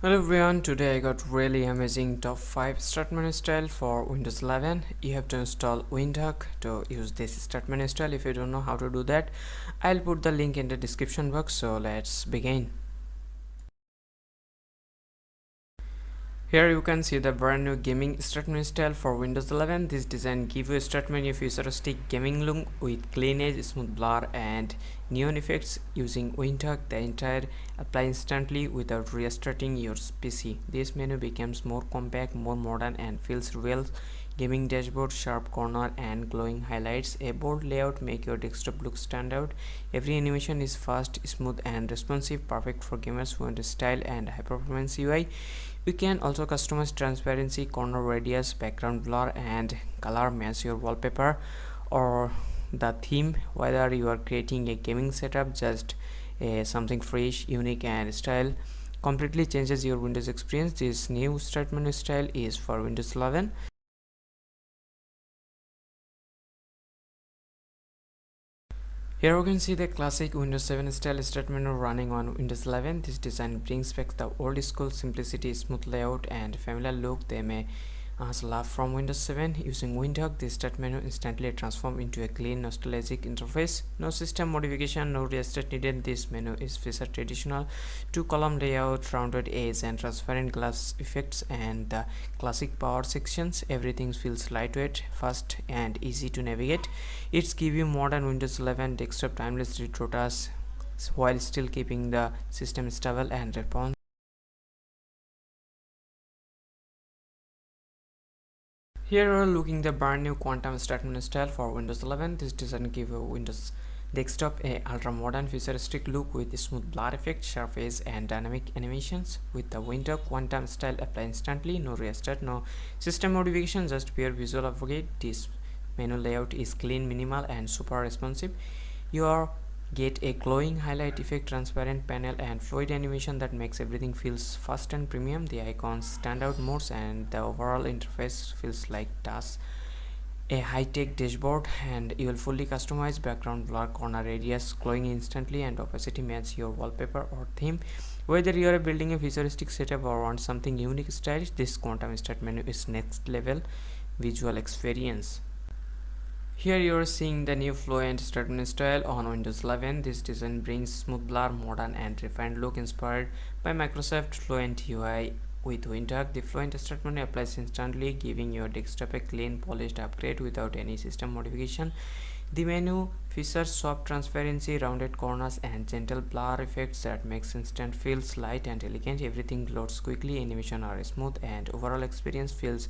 Hello everyone, today I got really amazing top 5 start menu style for Windows 11. You have to install Windhawk to use this start menu style. If you don't know how to do that, I'll put the link in the description box. So let's begin. Here you can see the brand new gaming start menu style for Windows 11. This design gives you a start menu futuristic gaming look with clean edge, smooth blur and neon effects. Using Windhawk, the entire apply instantly without restarting your PC. This menu becomes more compact, more modern and feels real. Gaming dashboard, sharp corner and glowing highlights. A bold layout make your desktop look stand out. Every animation is fast, smooth and responsive, perfect for gamers who want style and high performance UI. You can also customize transparency, corner radius, background blur and color match your wallpaper or the theme. Whether you are creating a gaming setup, just something fresh, unique and style completely changes your Windows experience. This new start menu style is for Windows 11. Here you can see the classic Windows 7 style start menu running on Windows 11. This design brings back the old school simplicity, smooth layout and familiar look they may love from Windows 7. Using Windhawk, the start menu instantly transforms into a clean, nostalgic interface. No system modification, no restart needed. This menu is featured traditional two-column layout, rounded edge and transparent glass effects and the classic power sections. Everything feels lightweight, fast and easy to navigate. It's give you modern Windows 11 desktop timeless retro tasks while still keeping the system stable and responsive. Here we are looking the brand new quantum start menu style for Windows 11. This design gives Windows desktop a ultra modern futuristic look with smooth blur effect, sharp edge and dynamic animations. With the Windhawk quantum style apply instantly, no restart, no system modification, just pure visual upgrade. This menu layout is clean, minimal and super responsive. You are get a glowing highlight effect, transparent panel and fluid animation that makes everything feels fast and premium. The icons stand out more and the overall interface feels like task a high-tech dashboard, and you will fully customize background blur, corner radius glowing instantly and opacity match your wallpaper or theme. Whether you are building a futuristic setup or want something unique stylish, this quantum start menu is next level visual experience. Here you are seeing the new Fluent Start Menu style on Windows 11. This design brings smooth blur, modern and refined look inspired by Microsoft Fluent UI. With Windhawk, the Fluent Start Menu applies instantly, giving your desktop a clean, polished upgrade without any system modification. The menu features soft transparency, rounded corners and gentle blur effects that makes instant feels light and elegant. Everything loads quickly, animation are smooth and overall experience feels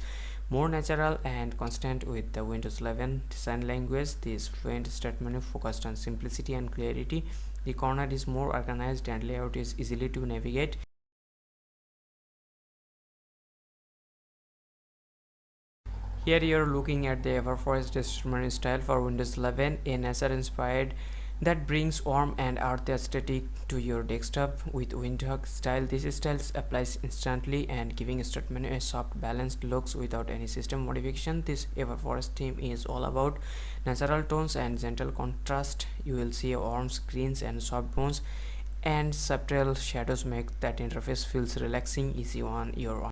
more natural and constant with the Windows 11 design language. This Fluent Start Menu focused on simplicity and clarity. The corner is more organized and layout is easily to navigate. Here you are looking at the Everforest testimony style for Windows 11, a nature-inspired that brings warm and earthy aesthetic to your desktop. With Windhawk style, this style applies instantly and giving start menu a soft, balanced looks without any system modification. This Everforest theme is all about natural tones and gentle contrast. You will see warm greens and soft tones and subtle shadows make that interface feels relaxing, easy on your